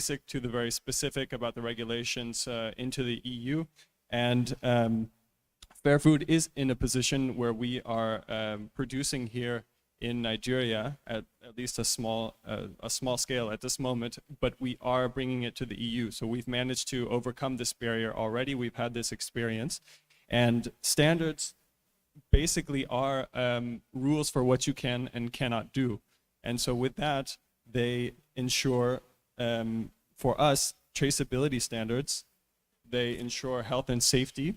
basic to the very specific about the regulations into the EU. And Fair Food is in a position where we are producing here in Nigeria at least a small scale at this moment, but we are bringing it to the EU. So we've managed to overcome this barrier already. We've had this experience, and standards basically are rules for what you can and cannot do. And so with that, they ensure, for us, traceability standards. They ensure health and safety,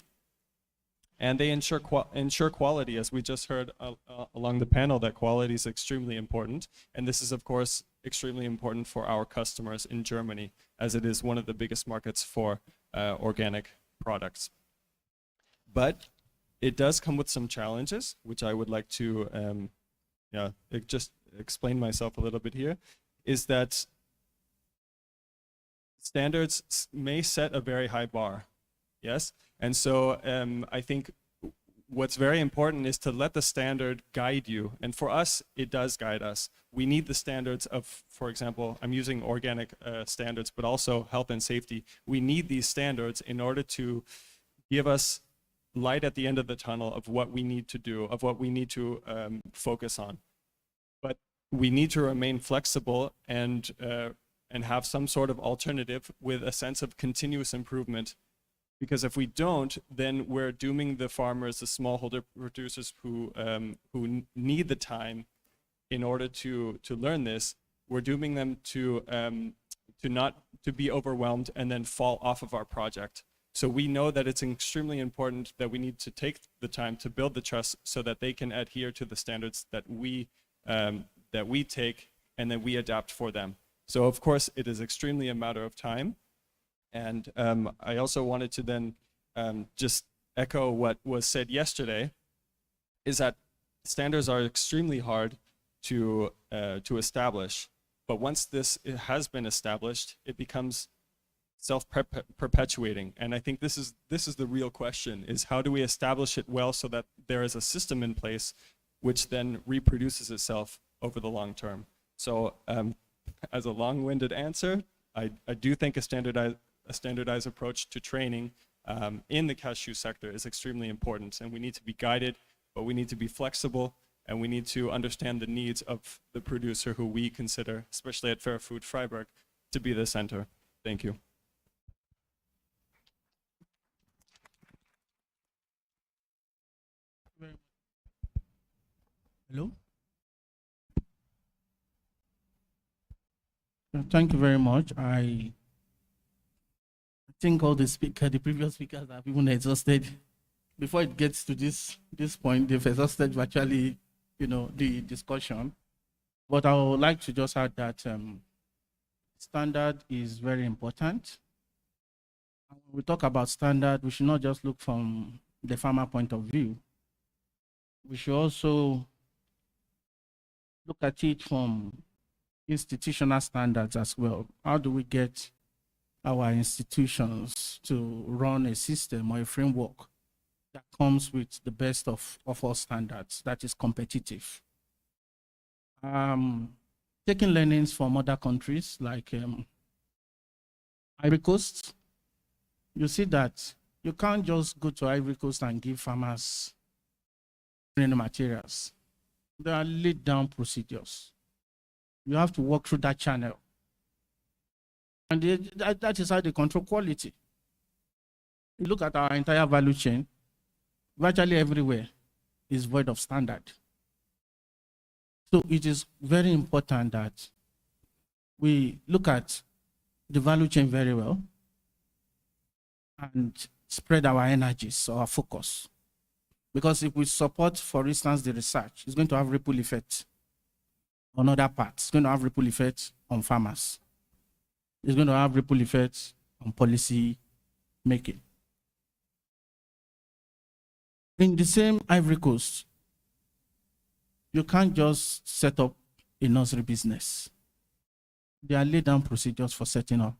and they ensure quality, as we just heard along the panel, that quality is extremely important. And this is, of course, extremely important for our customers in Germany, as it is one of the biggest markets for organic products. But it does come with some challenges, which I would like to just explain myself a little bit here, is that standards may set a very high bar, yes? And so I think what's very important is to let the standard guide you. And for us, it does guide us. We need the standards of, for example, I'm using organic standards, but also health and safety. We need these standards in order to give us light at the end of the tunnel of what we need to do, of what we need to focus on. But we need to remain flexible and have some sort of alternative with a sense of continuous improvement. Because if we don't, then we're dooming the farmers, the smallholder producers who need the time in order to learn this. We're dooming them to be overwhelmed and then fall off of our project. So we know that it's extremely important that we need to take the time to build the trust so that they can adhere to the standards that we take and that we adapt for them. So of course, it is extremely a matter of time. And I also wanted to then just echo what was said yesterday, is that standards are extremely hard to establish. But once this has been established, it becomes self-perpetuating. And I think this is the real question, is how do we establish it well so that there is a system in place which then reproduces itself over the long term. So as a long-winded answer, I do think a standardized approach to training in the cashew sector is extremely important, and we need to be guided, but we need to be flexible, and we need to understand the needs of the producer who we consider, especially at Fair Food Freiburg, to be the center. Thank you. Hello? Thank you very much. I think all the previous speakers have even exhausted. Before it gets to this point, they've exhausted virtually, the discussion. But I would like to just add that standard is very important. When we talk about standard, we should not just look from the farmer point of view. We should also look at it from institutional standards as well. How do we get our institutions to run a system or a framework that comes with the best of all standards, that is competitive? Taking learnings from other countries like Ivory Coast, you see that you can't just go to Ivory Coast and give farmers training materials. There are laid down procedures. You have to walk through that channel. And that is how they control quality. You look at our entire value chain, virtually everywhere is void of standard. So it is very important that we look at the value chain very well and spread our energies, our focus. Because if we support, for instance, the research, it's going to have ripple effect on other parts. It's going to have ripple effect on farmers. It's going to have ripple effect on policy making. In the same Ivory Coast, you can't just set up a nursery business. There are laid down procedures for setting up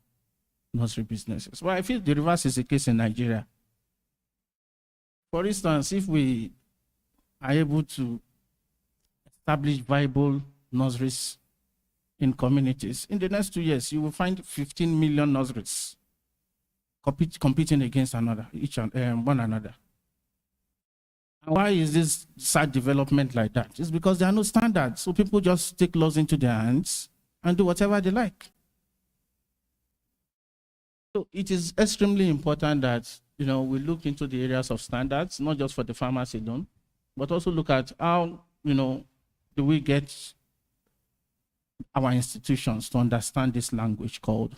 nursery businesses. Well, I feel the reverse is the case in Nigeria. For instance, if we are able to establish viable nurseries in communities. In the next 2 years, you will find 15 million nurseries competing against one another. And why is this sad development like that? It's because there are no standards. So people just take laws into their hands and do whatever they like. So it is extremely important that we look into the areas of standards, not just for the farmers alone, but also look at how do we get our institutions to understand this language called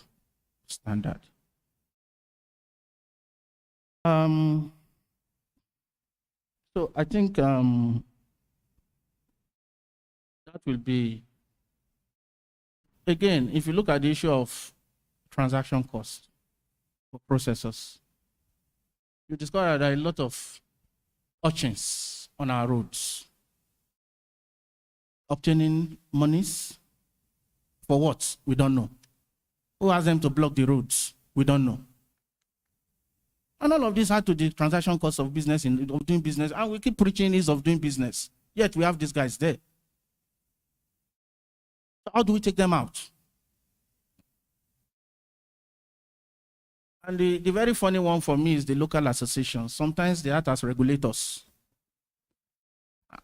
standard. So I think that will be, again, if you look at the issue of transaction cost for processors, you discover that there are a lot of urchins on our roads obtaining monies for what? We don't know. Who asked them to block the roads? We don't know. And all of this had to do the transaction cost of business, of doing business. And we keep preaching ease of doing business. Yet we have these guys there. So how do we take them out? And the very funny one for me is the local associations. Sometimes they act as regulators.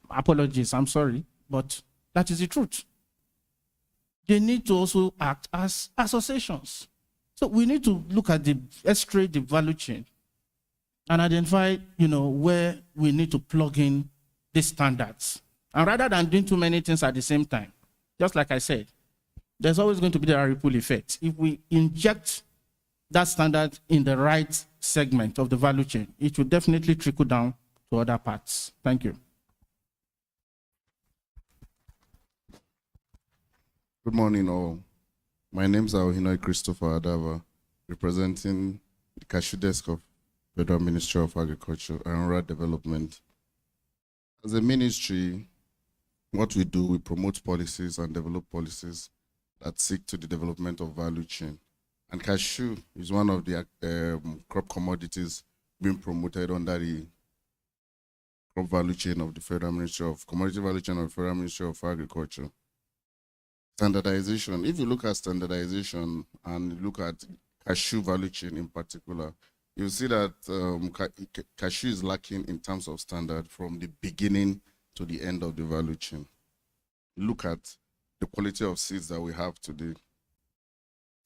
Apologies, I'm sorry, but that is the truth. They need to also act as associations. So we need to look at the value chain, and identify, where we need to plug in these standards. And rather than doing too many things at the same time, just like I said, there's always going to be the ripple effect. If we inject that standard in the right segment of the value chain, it will definitely trickle down to other parts. Thank you. Good morning, all. My name is Ahk Christopher Adava, representing the CASHEW desk of Federal Ministry of Agriculture and Rural Development. As a ministry, what we do, we promote policies and develop policies that seek to the development of value chain. And cashew is one of the crop commodities being promoted under the crop value chain of the Federal Ministry of Commodity Value Chain of the Federal Ministry of Agriculture. Standardization. If you look at standardization and you look at cashew value chain in particular, you'll see that cashew is lacking in terms of standard from the beginning to the end of the value chain. Look at the quality of seeds that we have today.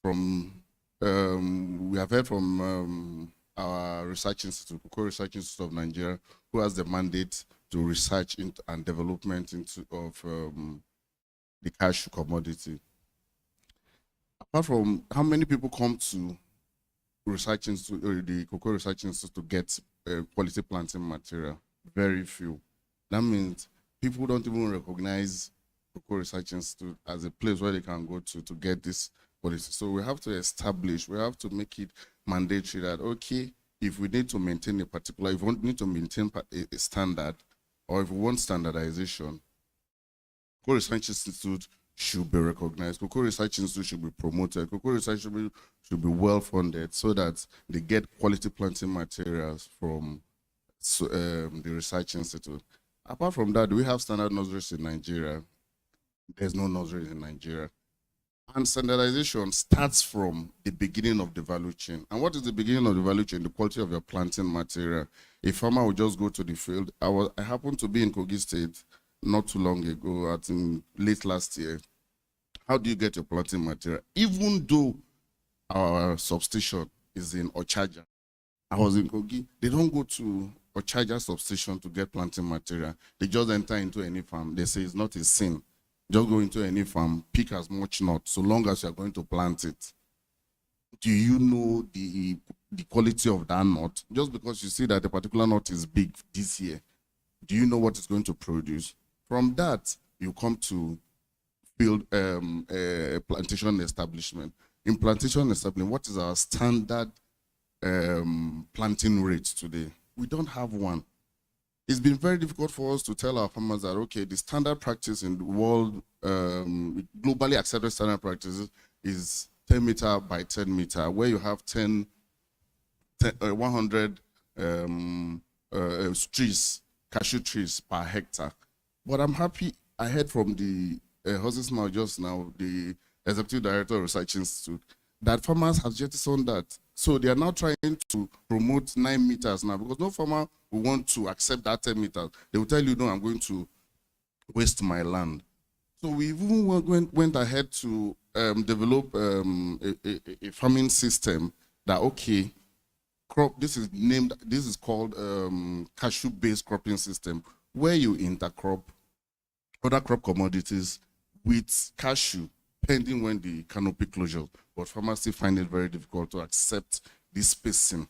We have heard from our research institute, Cocoa Research Institute of Nigeria, who has the mandate to research and development of the cashew commodity. Apart from how many people come to research institute, or the Cocoa Research Institute, to get quality planting material? Very few. That means people don't even recognize Cocoa Research Institute as a place where they can go to get this policy. So we have to make it mandatory that, okay, if we need to maintain a particular, if we need to maintain a standard, or if we want standardization, Cocoa Research Institute should be recognized. Cocoa Research Institute should be promoted. Cocoa Research should be well funded so that they get quality planting materials from the Research Institute. Apart from that, do we have standard nurseries in Nigeria? There's no nurseries in Nigeria. And standardization starts from the beginning of the value chain. And what is the beginning of the value chain? The quality of your planting material. A farmer will just go to the field. I happened to be in Kogi State not too long ago, late last year. How do you get your planting material? Even though our substation is in Ochaja, I was in Kogi, they don't go to Ochaja substation to get planting material. They just enter into any farm. They say it's not a sin. Just go into any farm, pick as much nut, so long as you're going to plant it. Do you know the quality of that nut? Just because you see that a particular nut is big this year, do you know what it's going to produce? From that, you come to build a plantation establishment. In plantation establishment, what is our standard planting rate today? We don't have one. It's been very difficult for us to tell our farmers that, okay, the standard practice in the world, globally accepted standard practices, is 10 meter by 10 meter, where you have 100 trees, cashew trees per hectare. But I'm happy, I heard from the horses now just now, the Executive Director of Research Institute, that farmers have jettisoned that. So they are now trying to promote 9 meters now, because no farmer will want to accept that 10 meters. They will tell you, no, I'm going to waste my land. So we even went ahead to develop a farming system that, okay, this is called cashew-based cropping system, where you intercrop other crop commodities with cashew, pending when the canopy closure. But farmers still find it very difficult to accept this spacing.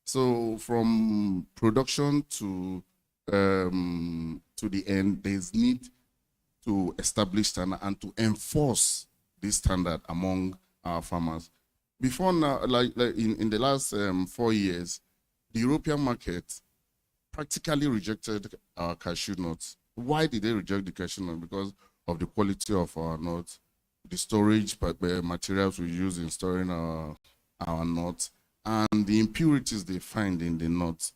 So from production to the end, there's need to establish standard and to enforce this standard among our farmers. Before now, like in the last 4 years, the European market practically rejected our cashew nuts. Why did they reject the cashew nut? Because of the quality of our nuts, the storage materials we use in storing our nuts, and the impurities they find in the nuts.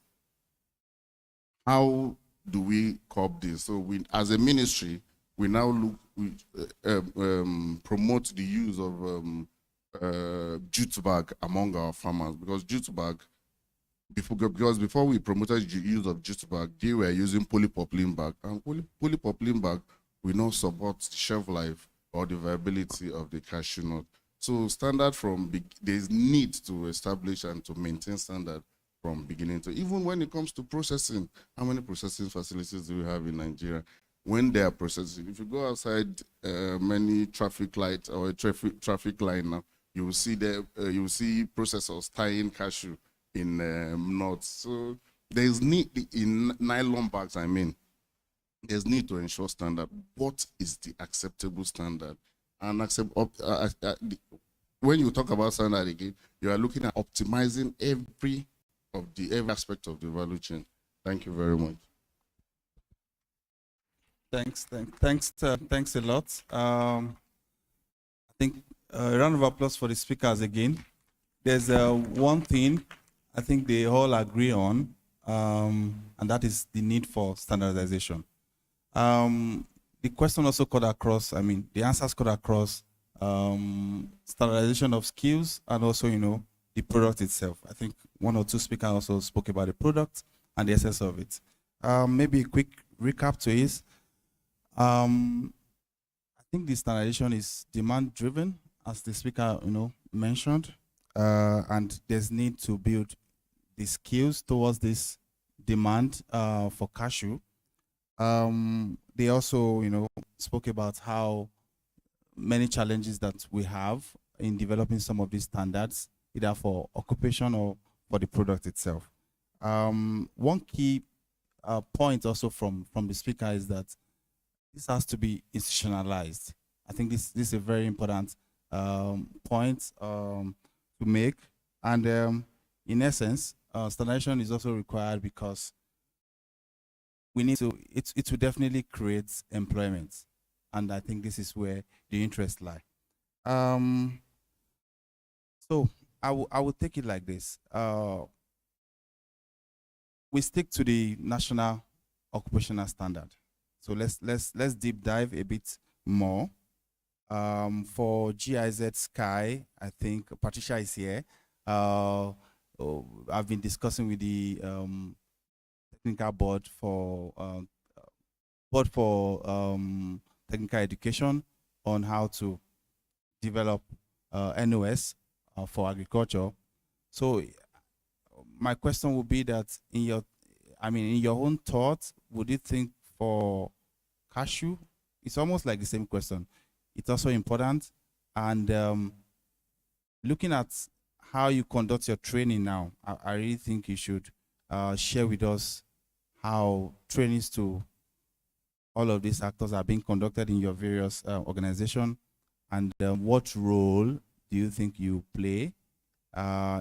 How do we curb this? So we, as a ministry, we now promote the use of jute bag among our farmers, because jute bag, before we promoted the use of jute bag, they were using polypropylene bag, and polypropylene bag will not support the shelf life or the viability of the cashew nut. So standard there's need to establish and to maintain standard from beginning to, even when it comes to processing. How many processing facilities do we have in Nigeria? When they are processing, if you go outside many traffic lights or a traffic line now, you will see you will see processors tying cashew in nuts. So there's need in nylon bags. I mean, there's need to ensure standard. What is the acceptable standard? And when you talk about standard again, you are looking at optimizing every aspect of the value chain. Thank you very much. Thanks a lot. I think a round of applause for the speakers again. There's one thing I think they all agree on, and that is the need for standardization. The question also cut across, I mean, the answers cut across standardization of skills and also, the product itself. I think one or two speakers also spoke about the product and the essence of it. Maybe a quick recap to it. I think the standardization is demand driven, as the speaker, mentioned, and there's need to build the skills towards this demand for cashew. They also, spoke about how many challenges that we have in developing some of these standards, either for occupation or for the product itself. One key point also from the speaker is that this has to be institutionalized. I think this is a very important point to make. And in essence, standardization is also required because we need to, it will definitely create employment. And I think this is where the interests lie. So I will take it like this. We stick to the national occupational standard. So let's deep dive a bit more. For GIZ Sky, I think Patricia is here. I've been discussing with the technical board for technical education on how to develop NOS for agriculture. So my question would be that in your own thoughts, would you think for cashew, it's almost like the same question. It's also important. And looking at how you conduct your training now, I really think you should share with us how trainings to all of these actors are being conducted in your various organizations, and what role do you think you play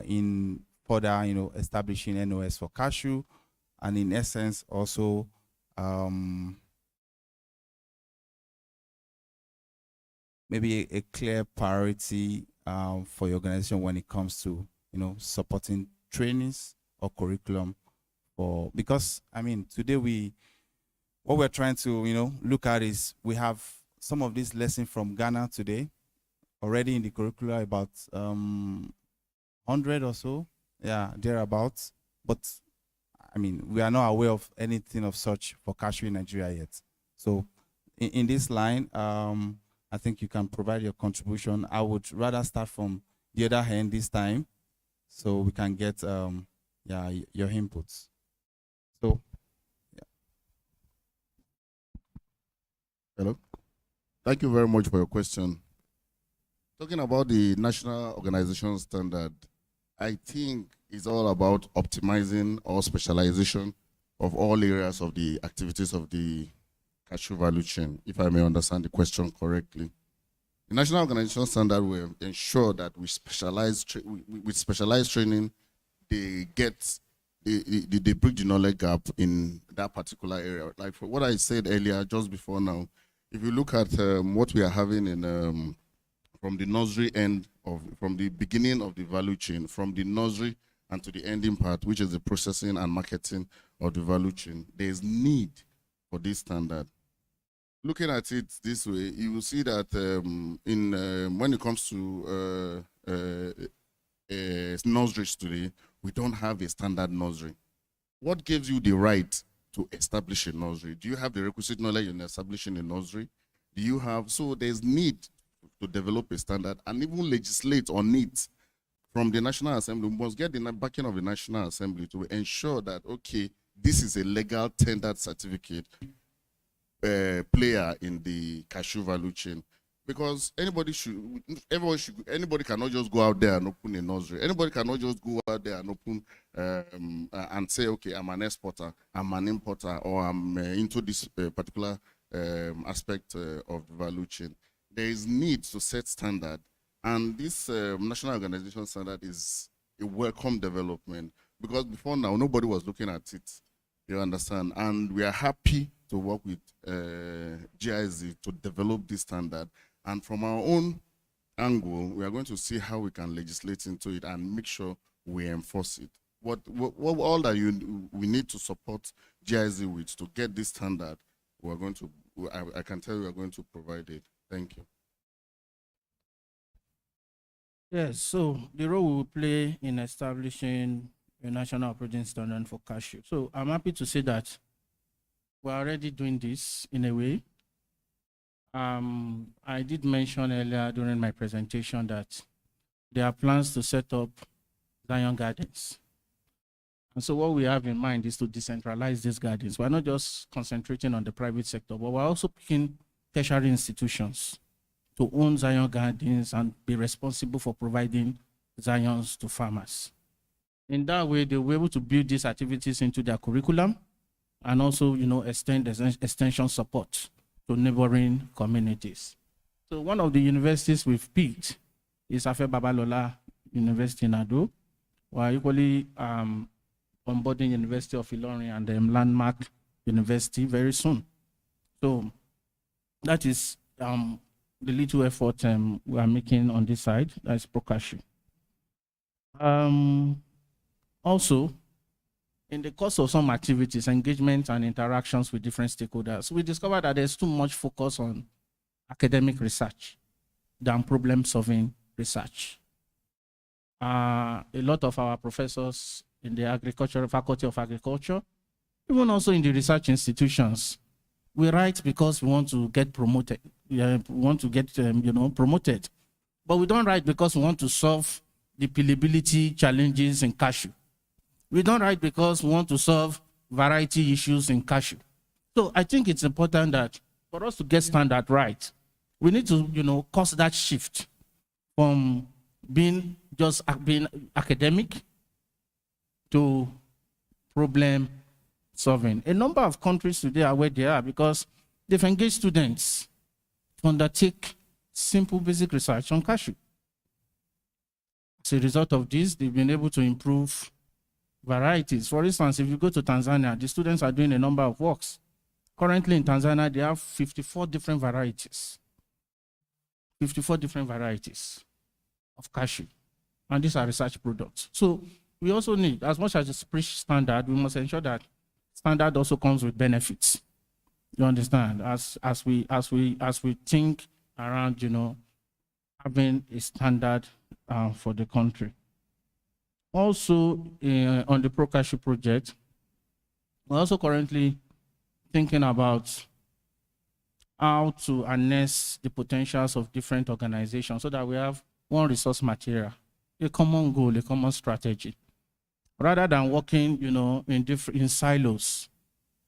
in further, establishing NOS for cashew, and in essence also maybe a clear priority for your organization when it comes to, supporting trainings or curriculum for, because I mean, today what we're trying to, look at is we have some of these lessons from Ghana today, already in the curricula, about 100 or so, yeah, thereabouts. But I mean, we are not aware of anything of such for CASHEW in Nigeria yet. So in this line, I think you can provide your contribution. I would rather start from the other hand this time, so we can get yeah, your inputs. So yeah. Hello. Thank you very much for your question. Talking about the national organization standard, I think it's all about optimizing or specialization of all areas of the activities of the cashew value chain, if I may understand the question correctly. The national organization standard will ensure that we specialize with specialized training, they get they bridge the knowledge gap in that particular area. Like for what I said earlier, just before now, if you look at what we are having in from the nursery end from the beginning of the value chain, from the nursery and to the ending part, which is the processing and marketing of the value chain, there is need for this standard. Looking at it this way, you will see that when it comes to nurseries today, we don't have a standard nursery. What gives you the right to establish a nursery? Do you have the requisite knowledge in establishing a nursery? Do you have, so there's need to develop a standard and even legislate on it from the National Assembly. We must get the backing of the National Assembly to ensure that, okay, this is a legal tendered certificate player in the cashew value chain. Because anybody cannot just go out there and open a nursery. Anybody cannot just go out there and open and say, okay, I'm an exporter, I'm an importer, or I'm into this particular aspect of the value chain. There is need to set standard, and this national organization standard is a welcome development, because before now nobody was looking at it, you understand, and we are happy to work with GIZ to develop this standard, and from our own angle we are going to see how we can legislate into it and make sure we enforce it. What all that we need to support GIZ with to get this standard, we are going to, I can tell you we are going to provide it. Thank you. Yes, so the role we will play in establishing a national operating standard for cashew. So I'm happy to say that we're already doing this in a way. I did mention earlier during my presentation that there are plans to set up Zion Gardens. And so what we have in mind is to decentralize these gardens. We're not just concentrating on the private sector, but we're also picking tertiary institutions to own Zion Gardens and be responsible for providing Zions to farmers. In that way, they'll be able to build these activities into their curriculum and also, extend extension support to neighboring communities. So one of the universities we've picked is Afe Babalola University in Ado. We're equally onboarding University of Ilorin and Landmark University very soon. So that is the little effort we are making on this side. That's ProCashew. Also, in the course of some activities, engagement and interactions with different stakeholders, we discovered that there's too much focus on academic research than problem-solving research. A lot of our professors in the Faculty of Agriculture, even also in the research institutions, we write because we want to get promoted. We want to get promoted, but we don't write because we want to solve the peelability challenges in cashew. We don't write because we want to solve variety issues in cashew. So I think it's important that for us to get standard right, we need to cause that shift from being academic to problem solving. A number of countries today are where they are because they've engaged students to undertake simple basic research on cashew. As a result of this, they've been able to improve varieties. For instance, if you go to Tanzania, the students are doing a number of works. Currently in Tanzania, they have 54 different varieties. 54 different varieties of cashew. And these are research products. So we also need, as much as it's preach standard, we must ensure that standard also comes with benefits. You understand? As we think around, having a standard for the country. Also, on the Pro-Cashew project, we're also currently thinking about how to harness the potentials of different organizations so that we have one resource material, a common goal, a common strategy, rather than working, in silos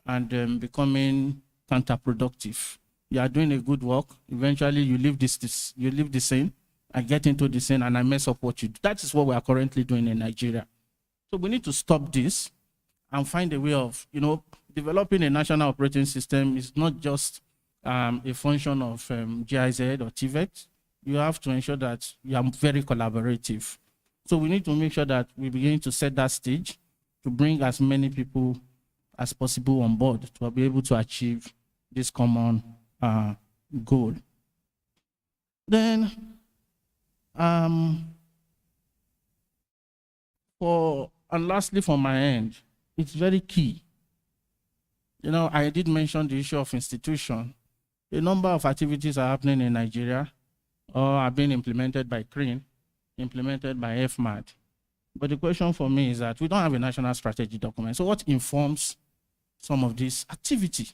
and becoming counterproductive. You are doing a good work. Eventually, you leave the scene. I get into the scene and I mess up what you do. That is what we are currently doing in Nigeria. So we need to stop this and find a way of, developing a national operating system is not just a function of GIZ or TVET. You have to ensure that you are very collaborative. So we need to make sure that we begin to set that stage to bring as many people as possible on board to be able to achieve this common goal. Then, lastly, from my end, it's very key. I did mention the issue of institution. A number of activities are happening in Nigeria or are being implemented by CRIN, implemented by FMAD. But the question for me is that we don't have a national strategy document. So what informs some of this activity?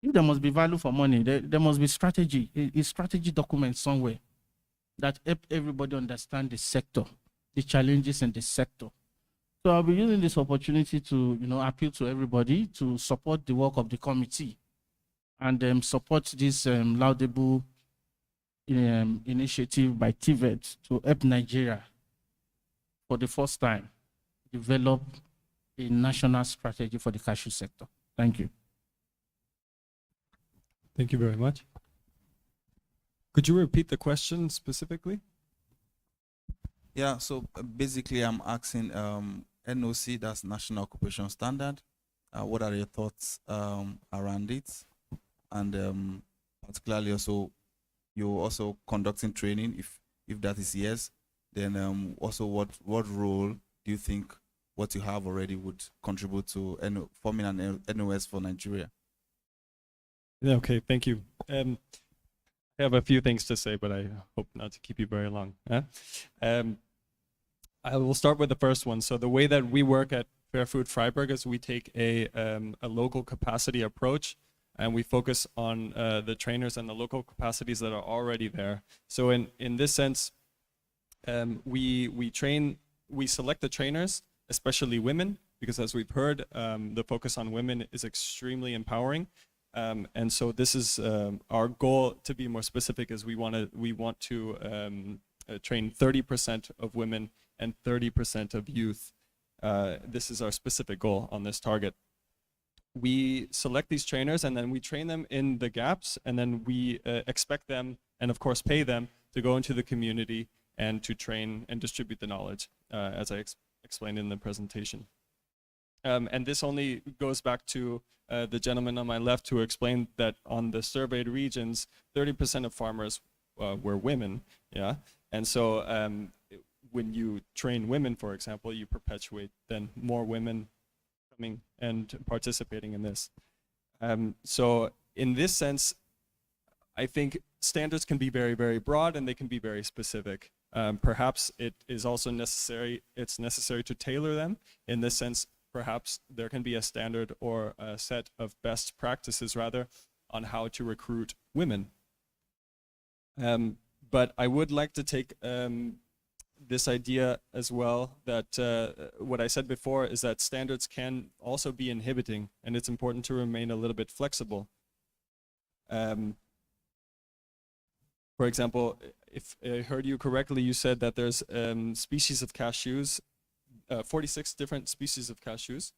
If there must be value for money, there must be strategy, a strategy document somewhere that help everybody understand the sector, the challenges in the sector. So I'll be using this opportunity to, appeal to everybody to support the work of the committee and support this laudable initiative by TVET to help Nigeria for the first time develop a national strategy for the cashew sector. Thank you. Thank you very much. Could you repeat the question specifically? Yeah, so basically I'm asking NOC, that's National Occupation Standard. What are your thoughts around it? And particularly also, you're also conducting training. If that is yes, then also what role do you think what you have already would contribute to forming an NOS for Nigeria? Yeah, okay, thank you. I have a few things to say, but I hope not to keep you very long. I will start with the first one. So the way that we work at Fair Food Freiburg is we take a local capacity approach, and we focus on the trainers and the local capacities that are already there. So in this sense, we select the trainers, especially women, because as we've heard, the focus on women is extremely empowering. And so this is our goal. To be more specific, is we want to train 30% of women and 30% of youth. This is our specific goal on this target. We select these trainers and then we train them in the gaps, and then we expect them, and of course pay them, to go into the community and to train and distribute the knowledge, as I explained in the presentation. And this only goes back to the gentleman on my left who explained that on the surveyed regions, 30% of farmers were women, yeah? And so when you train women, for example, you perpetuate then more women coming and participating in this. So in this sense, I think standards can be very, very broad and they can be very specific. Perhaps it is also necessary to tailor them. In this sense, perhaps there can be a standard or a set of best practices, rather, on how to recruit women. But I would like to take this idea as well, that what I said before is that standards can also be inhibiting, and it's important to remain a little bit flexible. For example, if I heard you correctly, you said that there's species of cashews, 46 different species of cashews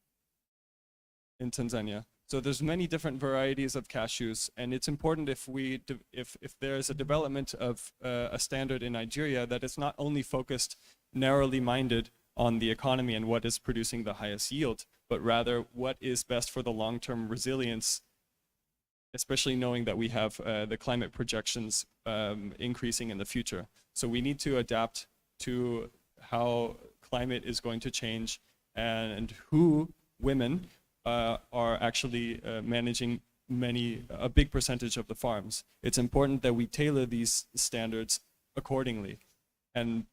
in Tanzania. So there's many different varieties of cashews, and it's important if there's a development of a standard in Nigeria, that it's not only focused narrowly minded on the economy and what is producing the highest yield, but rather what is best for the long-term resilience, especially knowing that we have the climate projections increasing in the future. So we need to adapt to how climate is going to change and who women are actually managing a big percentage of the farms. It's important that we tailor these standards accordingly, and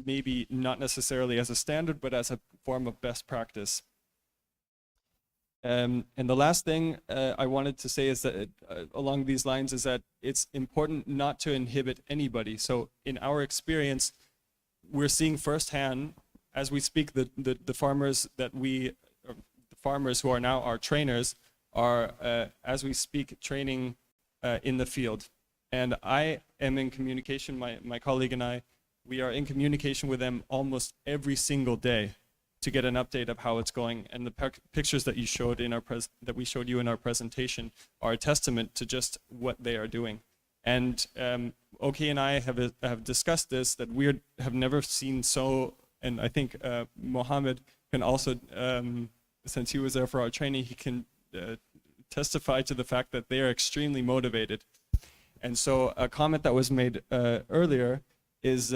maybe not necessarily as a standard, but as a form of best practice. And the last thing I wanted to say is that along these lines is that it's important not to inhibit anybody. So in our experience, we're seeing firsthand as we speak the farmers that the farmers who are now our trainers are as we speak training in the field. And I am in communication, my colleague and we are in communication with them almost every single day to get an update of how it's going. And the pictures that you showed in that we showed you in our presentation are a testament to just what they are doing. And OK and I have discussed this, that we have never seen so, and I think Mohammed can also, since he was there for our training, he can testify to the fact that they are extremely motivated. And so a comment that was made earlier is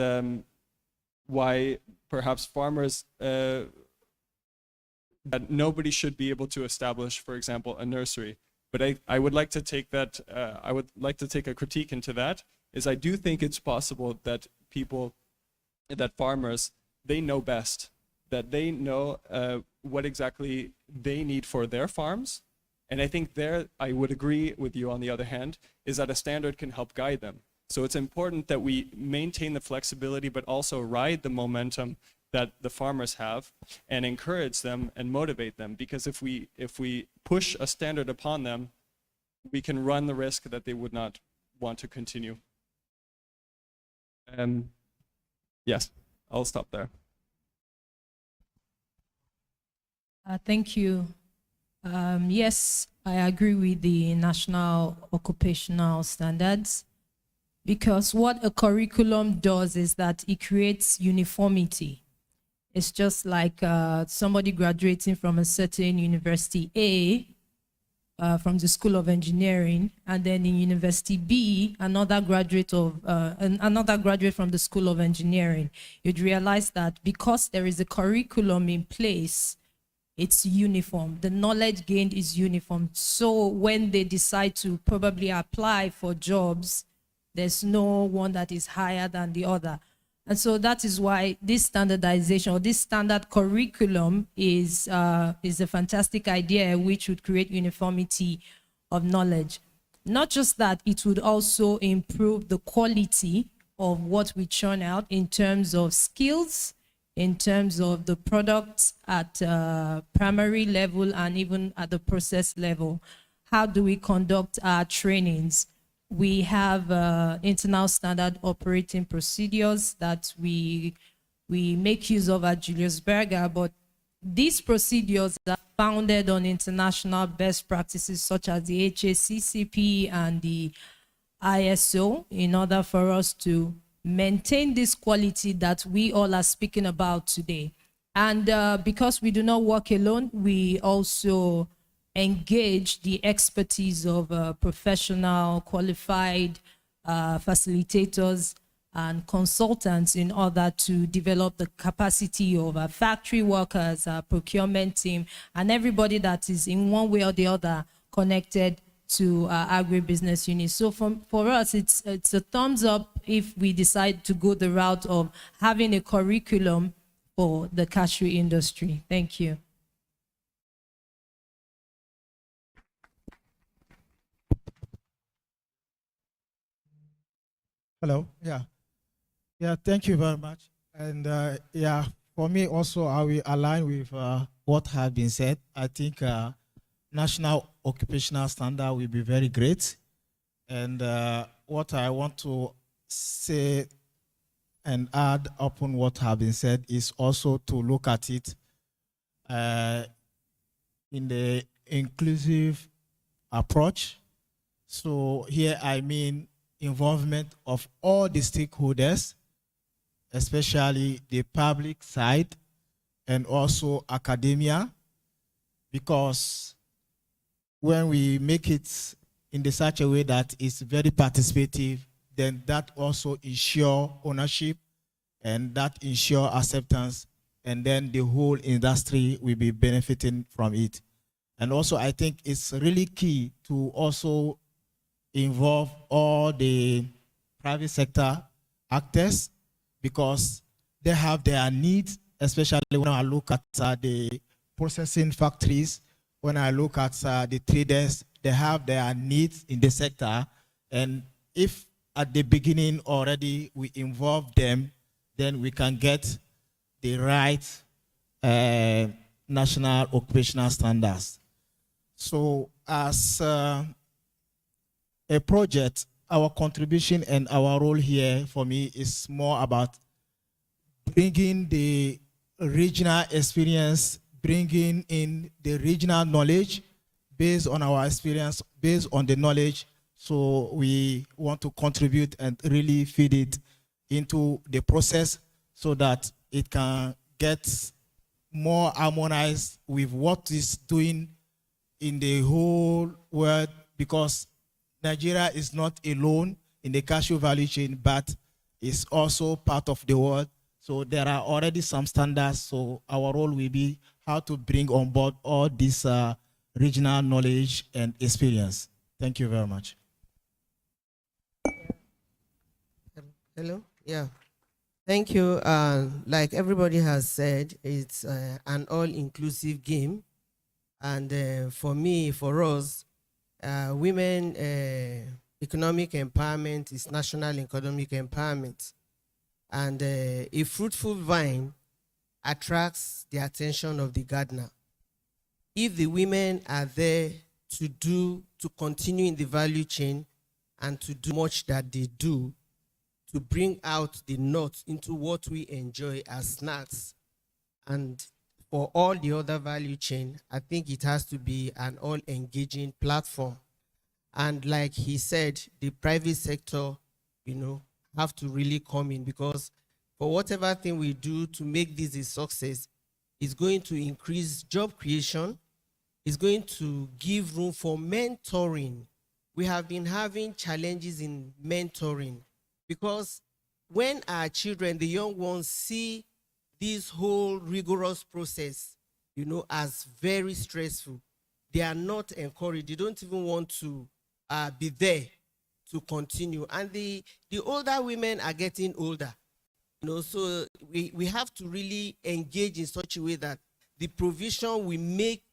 why perhaps farmers, that nobody should be able to establish, for example, a nursery. But I would like to take that, I would like to take a critique into that, is I do think it's possible that farmers, they know best, that they know what exactly they need for their farms. And I think there, I would agree with you on the other hand, is that a standard can help guide them. So it's important that we maintain the flexibility, but also ride the momentum that the farmers have and encourage them and motivate them. Because if we push a standard upon them, we can run the risk that they would not want to continue. Yes, I'll stop there. Thank you. Yes, I agree with the national occupational standards, because what a curriculum does is that it creates uniformity. It's just like somebody graduating from a certain university A, from the School of Engineering, and then in University B, another graduate from the School of Engineering. You'd realize that because there is a curriculum in place, it's uniform. The knowledge gained is uniform. So when they decide to probably apply for jobs, there's no one that is higher than the other. And so that is why this standardization or this standard curriculum is a fantastic idea, which would create uniformity of knowledge. Not just that, it would also improve the quality of what we churn out in terms of skills, in terms of the products at primary level and even at the process level. How do we conduct our trainings? We have internal standard operating procedures that we make use of at Julius Berger, but these procedures are founded on international best practices such as the HACCP and the ISO in order for us to maintain this quality that we all are speaking about today. And because we do not work alone, we also engage the expertise of professional, qualified facilitators and consultants in order to develop the capacity of our factory workers, our procurement team, and everybody that is in one way or the other connected to our agribusiness unit. So for us, it's a thumbs up if we decide to go the route of having a curriculum for the cashew industry. Thank you. Hello. Yeah, thank you very much. And yeah, for me also, I will align with what has been said. I think national occupational standard will be very great. And what I want to say and add upon what has been said is also to look at it in the inclusive approach. So here I mean involvement of all the stakeholders, especially the public side and also academia, because when we make it in such a way that it's very participative, then that also ensure ownership and that ensure acceptance, and then the whole industry will be benefiting from it. And also, I think it's really key to also involve all the private sector actors because they have their needs, especially when I look at the processing factories, when I look at the traders, they have their needs in the sector. And if at the beginning already we involve them, then we can get the right national occupational standards. So as a project, our contribution and our role here for me is more about bringing the regional experience, bringing in the regional knowledge based on our experience, based on the knowledge. So we want to contribute and really feed it into the process so that it can get more harmonized with what is doing in the whole world, because Nigeria is not alone in the cashew value chain, but is also part of the world. So there are already some standards. So our role will be how to bring on board all this regional knowledge and experience. Thank you very much. Hello? Yeah. Thank you. Like everybody has said, it's an all-inclusive game. And for me, for us, women economic empowerment is national economic empowerment. And a fruitful vine attracts the attention of the gardener. If the women are there to continue in the value chain and to do much that they do, to bring out the nuts into what we enjoy as snacks, and for all the other value chain, I think it has to be an all-engaging platform. And like he said, the private sector, have to really come in, because for whatever thing we do to make this a success, it's going to increase job creation, it's going to give room for mentoring. We have been having challenges in mentoring, because when our children, the young ones, see this whole rigorous process, as very stressful, they are not encouraged. They don't even want to be there to continue. And the older women are getting older, so we have to really engage in such a way that the provision we make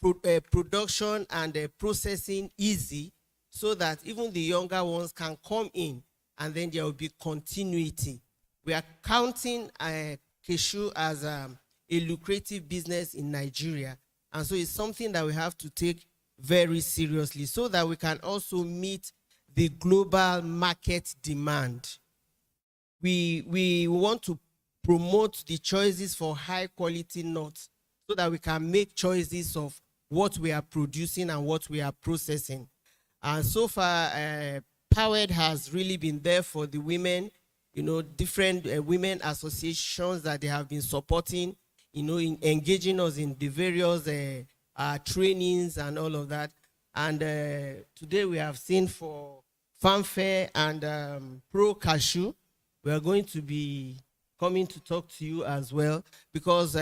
production and processing easy, so that even the younger ones can come in and then there will be continuity. We are counting CASHEW as a lucrative business in Nigeria. And so it's something that we have to take very seriously so that we can also meet the global market demand. We want to promote the choices for high quality nuts so that we can make choices of what we are producing and what we are processing. And so far, TVET has really been there for the women, different women associations that they have been supporting, in engaging us in the various trainings and all of that. And today we have seen for Fanfare and Pro Cashew, we are going to be coming to talk to you as well, because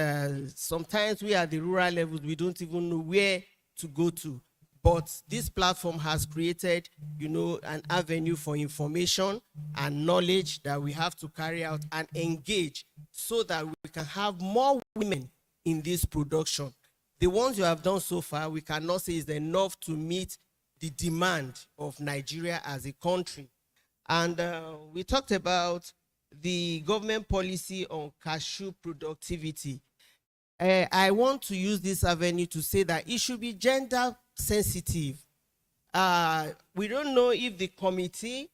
sometimes we are at the rural levels, we don't even know where to go to. But this platform has created, an avenue for information and knowledge that we have to carry out and engage so that we can have more women in this production. The ones you have done so far, we cannot say is enough to meet the demand of Nigeria as a country. And we talked about the government policy on cashew productivity. I want to use this avenue to say that it should be gender sensitive. We don't know if the committee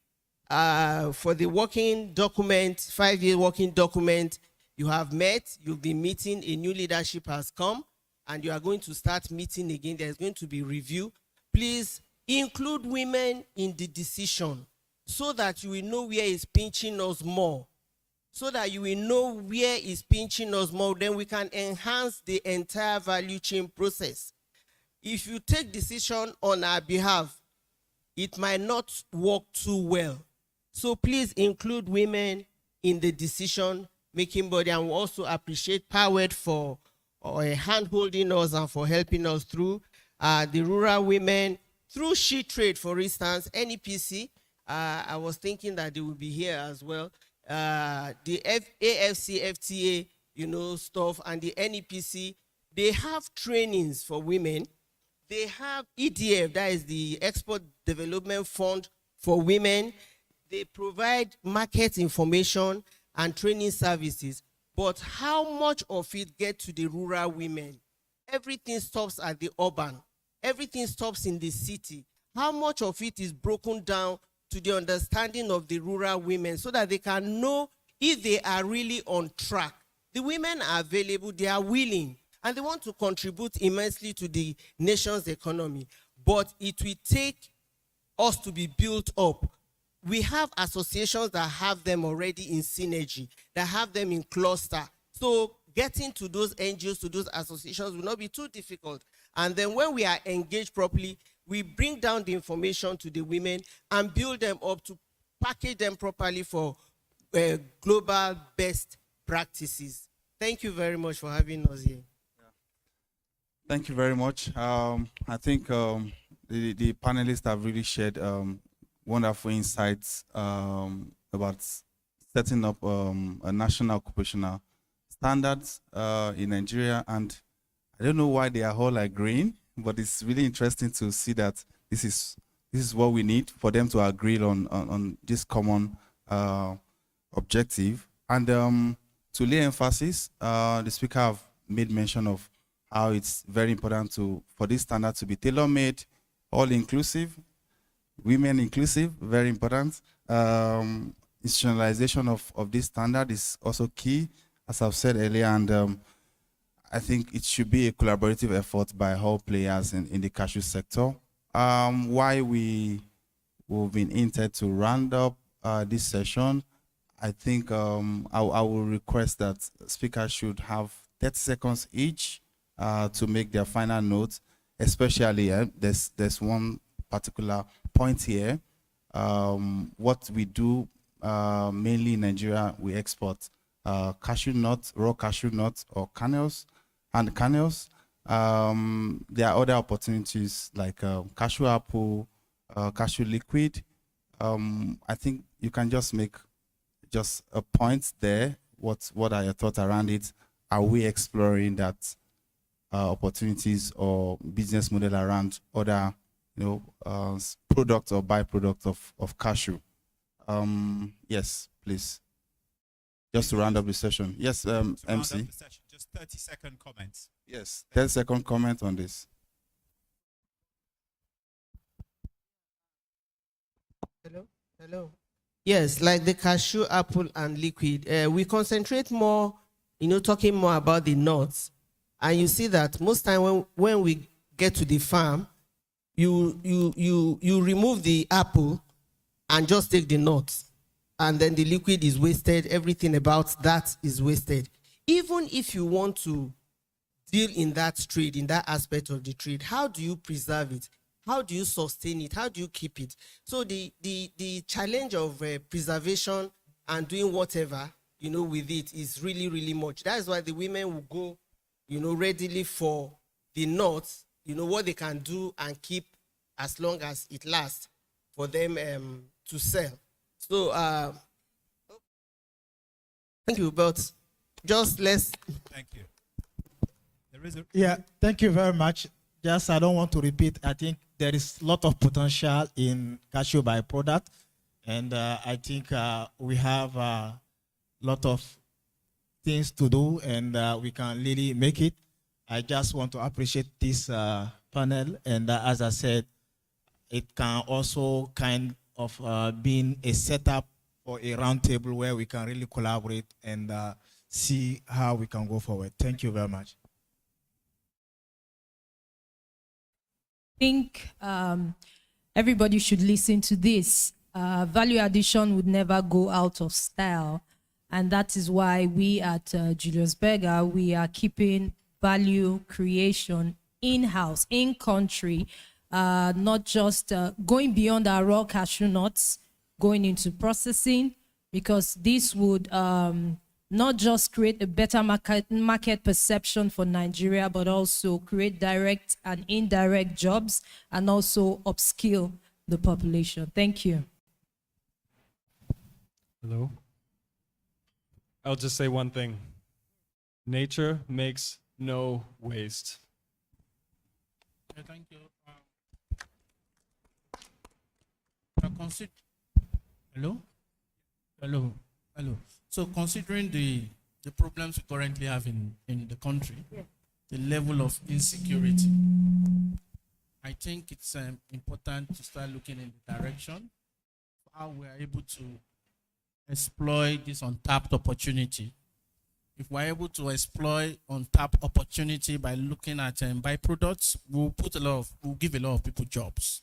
for the working document, 5-year working document, you have met, you'll be meeting, a new leadership has come, and you are going to start meeting again. There's going to be review. Please include women in the decision so that you will know where is pinching us more. So that you will know where is pinching us more, then we can enhance the entire value chain process. If you take decision on our behalf, it might not work too well. So please include women in the decision-making body, and we also appreciate TVET for hand-holding us and for helping us through. the rural women through sheet trade, for instance, NEPC. I was thinking that they will be here as well. The AFC, FTA, stuff, and the NEPC, they have trainings for women. They have EDF, that is the Export Development Fund for Women. They provide market information and training services. But how much of it gets to the rural women? Everything stops at the urban. Everything stops in the city. How much of it is broken down to the understanding of the rural women so that they can know if they are really on track? The women are available, they are willing, and they want to contribute immensely to the nation's economy. But it will take us to be built up. We have associations that have them already in synergy, that have them in cluster. So getting to those NGOs, to those associations will not be too difficult. And then when we are engaged properly, we bring down the information to the women and build them up to package them properly for global best practices. Thank you very much for having us here. Thank you very much. I think the panelists have really shared wonderful insights about setting up a national occupational standards in Nigeria. And I don't know why they are all agreeing, but it's really interesting to see that this is what we need for them to agree on this common objective. And to lay emphasis, the speaker have made mention of how it's very important for this standard to be tailor-made, all-inclusive, women inclusive, very important. Institutionalization of this standard is also key, as I've said earlier, and I think it should be a collaborative effort by all players in the cashew sector. Why we've been intent to round up this session, I think I will request that speakers should have 30 seconds each to make their final notes, especially there's one particular point here. What we do mainly in Nigeria, we export cashew nuts, raw cashew nuts, or kernels, and kernels. There are other opportunities like cashew apple, cashew liquid. I think you can just make just a point there. What are your thoughts around it? Are we exploring that opportunities or business model around other, products or byproducts of cashew? Yes, please. Just to round up the session. Yes, MC. Just 30-second comments. Yes, 30-second comment on this. Hello. Yes, like the cashew, apple, and liquid, we concentrate more, talking more about the nuts. And you see that most time when we get to the farm, you remove the apple and just take the nuts. And then the liquid is wasted. Everything about that is wasted. Even if you want to deal in that trade, in that aspect of the trade, how do you preserve it? How do you sustain it? How do you keep it? So the challenge of preservation and doing whatever, with it is really, really much. That is why the women will go, readily for the nuts, what they can do and keep as long as it lasts for them to sell. So, thank you, but just let's. Thank you. There is a. Yeah, thank you very much. Just, I don't want to repeat. I think there is a lot of potential in cashew byproduct. And I think we have a lot of things to do, and we can really make it. I just want to appreciate this panel. And as I said, it can also kind of being a setup for a roundtable where we can really collaborate and see how we can go forward. Thank you very much. I think everybody should listen to this. Value addition would never go out of style. And that is why we at Julius Berger, we are keeping value creation in-house, in-country, not just going beyond our raw cashew nuts, going into processing, because this would not just create a better market perception for Nigeria, but also create direct and indirect jobs and also upskill the population. Thank you. Hello. I'll just say one thing. Nature makes no waste. Yeah, thank you. Hello? Hello? Hello. So considering the problems we currently have in the country, the level of insecurity, I think it's important to start looking in the direction of how we are able to exploit this untapped opportunity. If we're able to exploit untapped opportunity by looking at byproducts, we'll give a lot of people jobs,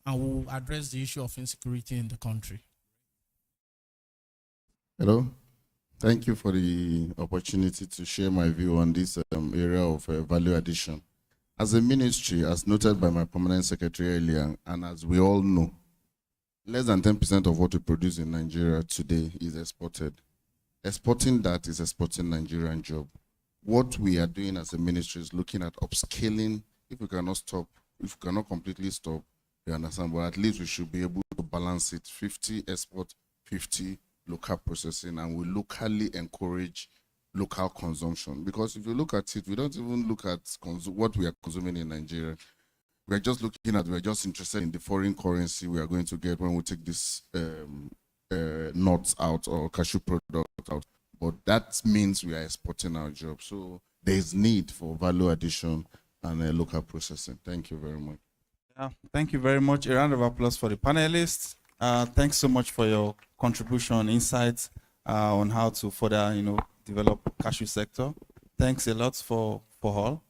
and we'll address the issue of insecurity in the country. Hello. Thank you for the opportunity to share my view on this area of value addition. As a ministry, as noted by my permanent secretary earlier, and as we all know, less than 10% of what we produce in Nigeria today is exported. Exporting that is exporting Nigerian job. What we are doing as a ministry is looking at upscaling. If we cannot stop, if we cannot completely stop, you understand, but at least we should be able to balance it, 50 export, 50 local processing, and we locally encourage local consumption. Because if you look at it, we don't even look at what we are consuming in Nigeria. We're just looking at, we're just interested in the foreign currency we are going to get when we take this nuts out or cashew product out. But that means we are exporting our jobs. So there is need for value addition and local processing. Thank you very much. Yeah, thank you very much. A round of applause for the panelists. Thanks so much for your contribution, insights on how to further, develop cashew sector. Thanks a lot for all.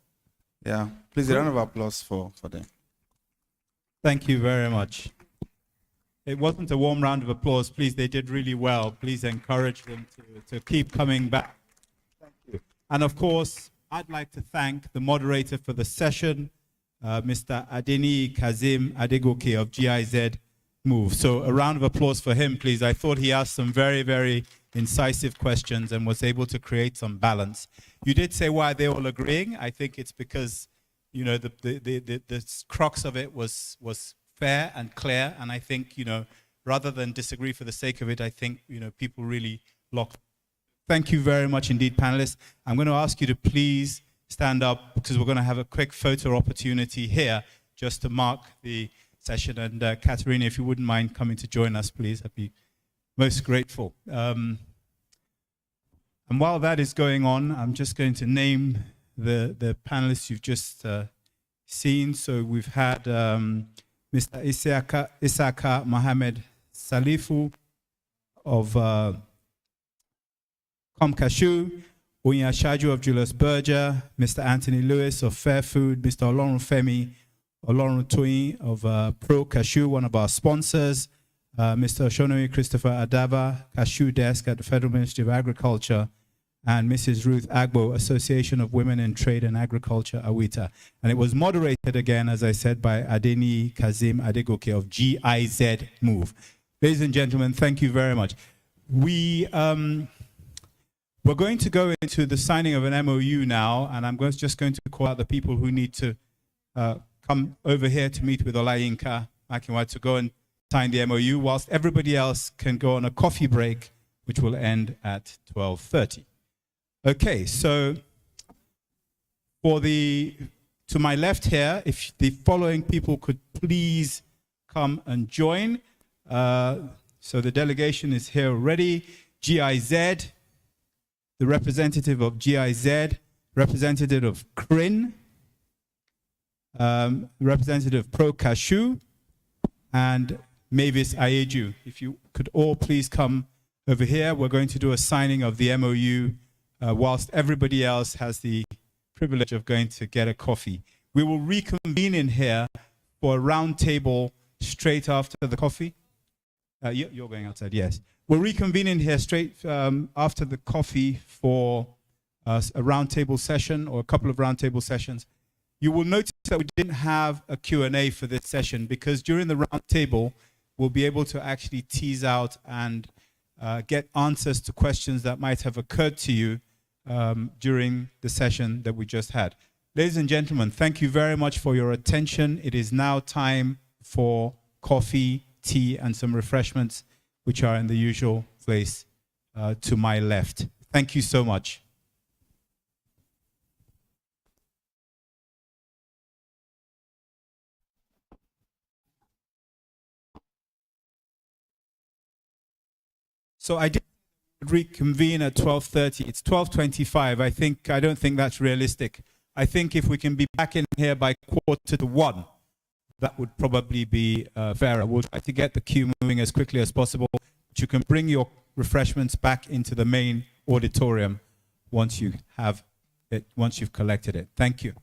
Yeah, please a round of applause for them. Thank you very much. It wasn't a warm round of applause. Please, they did really well. Please encourage them to keep coming back. Thank you. And of course, I'd like to thank the moderator for the session, Mr. Adeni Kazim Adegoke of GIZ Move. So a round of applause for him, please. I thought he asked some very, very incisive questions and was able to create some balance. You did say, why are they all agreeing? I think it's because, the crux of it was fair and clear. And I think, rather than disagree for the sake of it, I think, people really locked. Thank you very much indeed, panelists. I'm going to ask you to please stand up because we're going to have a quick photo opportunity here just to mark the session. And Katerina, if you wouldn't mind coming to join us, please, I'd be most grateful. And while that is going on, I'm just going to name the panelists you've just seen. So we've had Mr. Isaka Mohammed Salifu of CASHEW, Onya Shaju of Julius Berger, Mr. Anthony Lewis of Fair Food, Mr. Olorun Femi Toyin of Pro Cashew, one of our sponsors, Mr. Oshonoi Christopher Adaba, Cashew Desk at the Federal Ministry of Agriculture, and Mrs. Ruth Agbo, Association of Women in Trade and Agriculture, AWITA. And it was moderated again, as I said, by Adeni Kazim Adegoke of GIZ Move. Ladies and gentlemen, thank you very much. We're going to go into the signing of an MOU now, and I'm just going to call out the people who need to come over here to meet with Olayinka Makinwa to go and sign the MOU, whilst everybody else can go on a coffee break, which will end at 12:30. Okay, so to my left here, if the following people could please come and join. So the delegation is here already. GIZ, the representative of GIZ, representative of CRIN, representative of Pro Cashew, and Mavis Ayeju. If you could all please come over here, we're going to do a signing of the MOU whilst everybody else has the privilege of going to get a coffee. We will reconvene in here for a round table straight after the coffee. You're going outside, yes. We'll reconvene in here straight after the coffee for a round table session or a couple of round table sessions. You will notice that we didn't have a Q&A for this session because during the round table, we'll be able to actually tease out and get answers to questions that might have occurred to you during the session that we just had. Ladies and gentlemen, thank you very much for your attention. It is now time for coffee, tea, and some refreshments, which are in the usual place to my left. Thank you so much. So I did reconvene at 12:30. It's 12:25. I don't think that's realistic. I think if we can be back in here by 1:45, that would probably be fairer. We'll try to get the queue moving as quickly as possible. But you can bring your refreshments back into the main auditorium once you have it, once you've collected it. Thank you.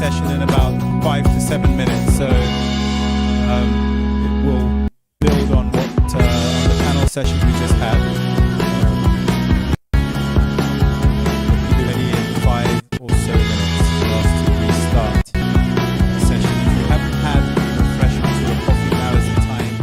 session in about 5 to 7 minutes. So it will build on what the panel session we just had. We'll be ready in 5 or so minutes for us to restart the session. If you haven't had refreshments or a coffee, now is the time.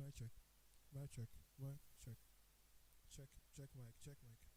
Mic check. Mic check. Mic check. Check. Check mic. Check mic.